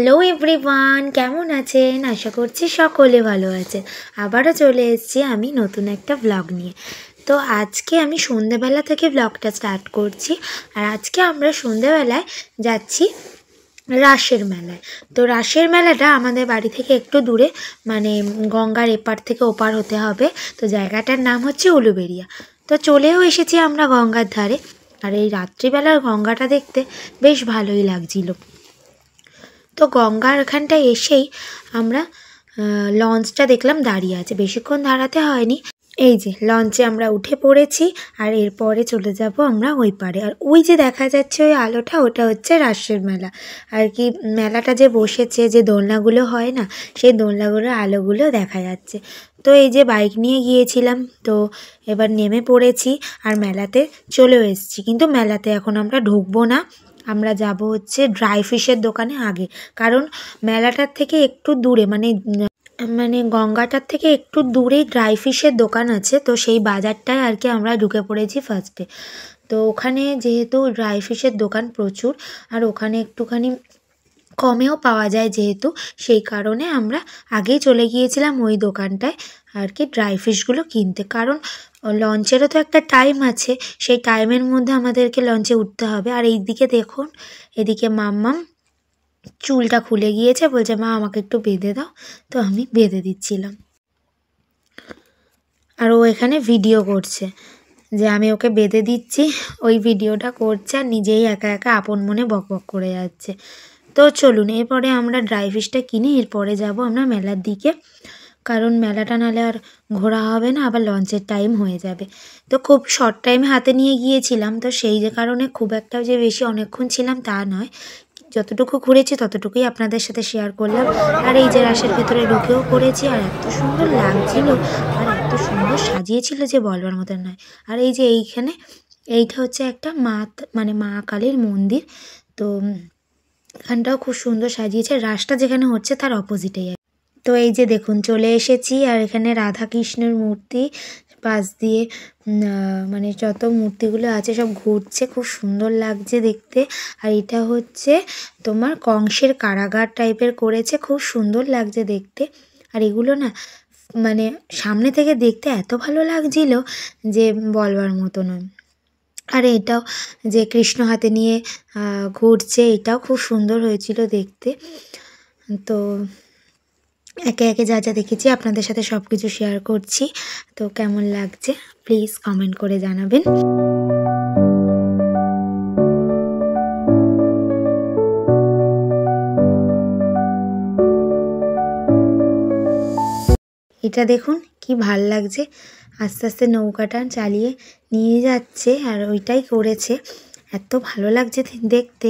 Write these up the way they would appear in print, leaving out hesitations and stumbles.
Hello everyone, কেমন আছেন? আশা করছি সকলে ভালো আছেন। আবারও চলে এসেছি আমি নতুন একটা ব্লগ নিয়ে। তো আজকে আমি সন্ধ্যেবেলা থেকে ব্লগটা স্টার্ট করছি। আর আজকে আমরা সন্ধ্যেবেলায় যাচ্ছি রাসের মেলায়। তো রাসের মেলাটা আমাদের বাড়ি থেকে একটু দূরে, মানে গঙ্গার এপার থেকে ওপার হতে হবে। তো জায়গাটার নাম হচ্ছে উলুবেড়িয়া। তো চলেও এসেছি আমরা গঙ্গার ধারে। আর এই রাত্রিবেলার গঙ্গাটা দেখতে বেশ ভালোই লাগছিল। তো গঙ্গার এখানটায় এসেই আমরা লঞ্চটা দেখলাম দাঁড়িয়ে আছে, বেশিক্ষণ দাঁড়াতে হয়নি। এই যে লঞ্চে আমরা উঠে পড়েছি, আর এরপরে চলে যাব আমরা ওই পারে। আর ওই যে দেখা যাচ্ছে ওই আলোটা, ওটা হচ্ছে রাসের মেলা আর কি। মেলাটা যে বসেছে, যে দোলনাগুলো হয় না, সেই দোলনাগুলোর আলোগুলো দেখা যাচ্ছে। তো এই যে বাইক নিয়ে গিয়েছিলাম, তো এবার নেমে পড়েছি আর মেলাতে চলেও এসেছি। কিন্তু মেলাতে এখন আমরা ঢুকবো না, আমরা যাব হচ্ছে ড্রাই ফিশের দোকানে আগে। কারণ মেলাটার থেকে একটু দূরে, মানে গঙ্গাটার থেকে একটু দূরেই ড্রাই ফিশের দোকান আছে। তো সেই বাজারটায় আর কি আমরা ঢুকে পড়েছি ফার্স্টে। তো ওখানে যেহেতু ড্রাই ফিশের দোকান প্রচুর, আর ওখানে একটুখানি কমেও পাওয়া যায় যেহেতু, সেই কারণে আমরা আগেই চলে গিয়েছিলাম ওই দোকানটায় আর কি ড্রাই ফিশগুলো কিনতে। কারণ লঞ্চেরও তো একটা টাইম আছে, সেই টাইমের মধ্যে আমাদেরকে লঞ্চে উঠতে হবে। আর এইদিকে দেখুন, এদিকে মাম্মাম চুলটা খুলে গিয়েছে, বলছে মা আমাকে একটু বেঁধে দাও। তো আমি বেঁধে দিচ্ছিলাম, আর ও এখানে ভিডিও করছে যে আমি ওকে বেঁধে দিচ্ছি। ওই ভিডিওটা করছে আর নিজেই একা একা আপন মনে বক বক করে যাচ্ছে। তো চলুন এরপরে আমরা ড্রাই ফিশটা কিনি, এরপরে যাব আমরা মেলার দিকে। কারণ মেলাটা নাহলে আর ঘোরা হবে না, আবার লঞ্চের টাইম হয়ে যাবে। তো খুব শর্ট টাইমে হাতে নিয়ে গিয়েছিলাম, তো সেই যে কারণে খুব একটা যে বেশি অনেকক্ষণ ছিলাম তা নয়। যতটুকু ঘুরেছি ততটুকুই আপনাদের সাথে শেয়ার করলাম। আর এই যে রাসের ভেতরে ঢুকেও পড়েছি, আর এত সুন্দর লাগছিল আর এত সুন্দর সাজিয়েছিল যে বলবার মতো নয়। আর এই যে এইটা হচ্ছে একটা মা কালীর মন্দির। তো এখানটাও খুব সুন্দর সাজিয়েছে, রাসটা যেখানে হচ্ছে তার অপোজিটেই। তো এই যে দেখুন চলে এসেছি, আর এখানে রাধা কৃষ্ণের মূর্তি পাশ দিয়ে মানে যত মূর্তিগুলো আছে সব ঘুরছে, খুব সুন্দর লাগছে দেখতে। আর এটা হচ্ছে তোমার কংসের কারাগার টাইপের করেছে, খুব সুন্দর লাগছে দেখতে। আর এগুলো না মানে সামনে থেকে দেখতে এত ভালো লাগছিল যে বলবার মতো নয়। আর এটাও যে কৃষ্ণ হাতে নিয়ে ঘুরছে, এটাও খুব সুন্দর হয়েছিল দেখতে। তো একে একে যা যা দেখেছি আপনাদের সাথে সব কিছু শেয়ার করছি। তো কেমন লাগছে প্লিজ কমেন্ট করে জানাবেন। এটা দেখুন কি ভাল লাগছে, আস্তে আস্তে নৌকাটা চালিয়ে নিয়ে যাচ্ছে, আর ওইটাই করেছে, এত ভালো লাগছে দেখতে।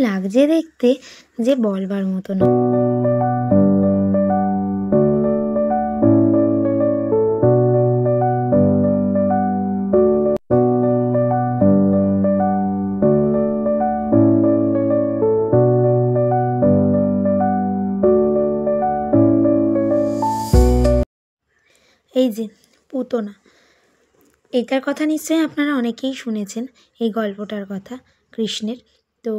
লাগছে দেখতে যে বলবার মতো না। এই যে পুতনা, এটার কথা নিশ্চয়ই আপনারা অনেকেই শুনেছেন, এই গল্পটার কথা কৃষ্ণের। তো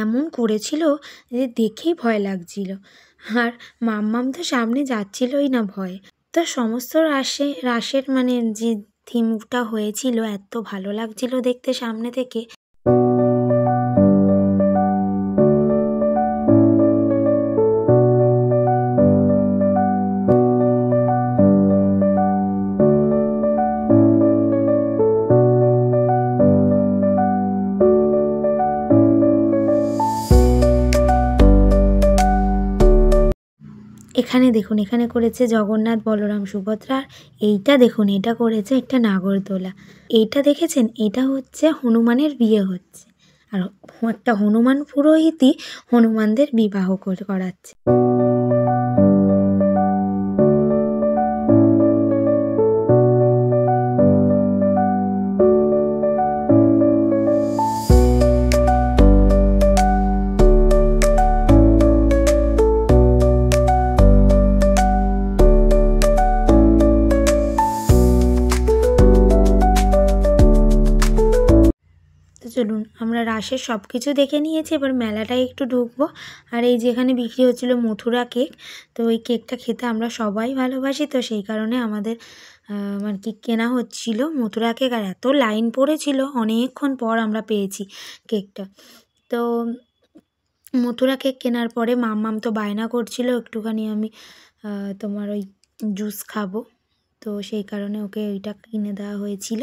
এমন করেছিল যে দেখেই ভয় লাগছিল। আর মাম্মাম তো সামনে যাচ্ছিলই না ভয়ে। তো সমস্ত রাসের মানে যে থিমটা হয়েছিল এত ভালো লাগছিল দেখতে সামনে থেকে। এখানে দেখুন, এখানে করেছে জগন্নাথ, বলরাম, সুভদ্রা। এইটা দেখুন, এটা করেছে একটা নাগরদোলা। এইটা দেখেছেন, এটা হচ্ছে হনুমানের বিয়ে হচ্ছে। আর একটা হনুমান পুরোহিতই হনুমানদের বিবাহ করাচ্ছে। তো চলুন, আমরা রাসের সব কিছু দেখে নিয়েছি, এবার মেলাটায় একটু ঢুকবো। আর এই যেখানে বিক্রি হচ্ছিল মথুরা কেক, তো ওই কেকটা খেতে আমরা সবাই ভালোবাসি, তো সেই কারণে আমাদের আর কি কেনা হচ্ছিল মথুরা কেক। আর এত লাইন পড়েছিল, অনেকক্ষণ পর আমরা পেয়েছি কেকটা। তো মথুরা কেক কেনার পরে মাম্মাম তো বায়না করছিল একটুখানি আমি তোমার ওই জুস খাবো, তো সেই কারণে ওকে ওইটা কিনে দেওয়া হয়েছিল।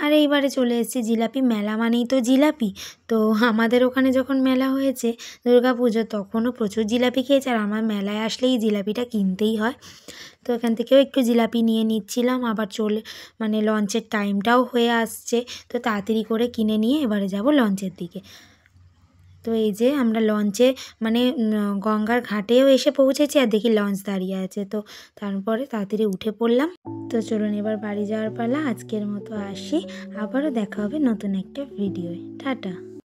আর এইবারে চলে এসেছি জিলাপি মেলা, মানেই তো জিলাপি। তো আমাদের ওখানে যখন মেলা হয়েছে দুর্গাপুজো, তখনও প্রচুর জিলাপি খেয়েছে। আর আমার মেলায় আসলেই জিলাপিটা কিনতেই হয়, তো এখান থেকেও একটু জিলাপি নিয়ে নিচ্ছিলাম। আবার মানে লঞ্চের টাইমটাও হয়ে আসছে, তো তাড়াতাড়ি করে কিনে নিয়ে এবারে যাব লঞ্চের দিকে। তো এই যে আমরা লঞ্চে মানে গঙ্গার ঘাটেও এসে পৌঁছেছি, আর দেখি লঞ্চ দাঁড়িয়ে আছে, তো তারপরে তাড়াতাড়ি উঠে পড়লাম। তো চলুন এবার বাড়ি যাওয়ার পালা। আজকের মতো আসি, আবারও দেখা হবে নতুন একটা ভিডিওয়। টাটা।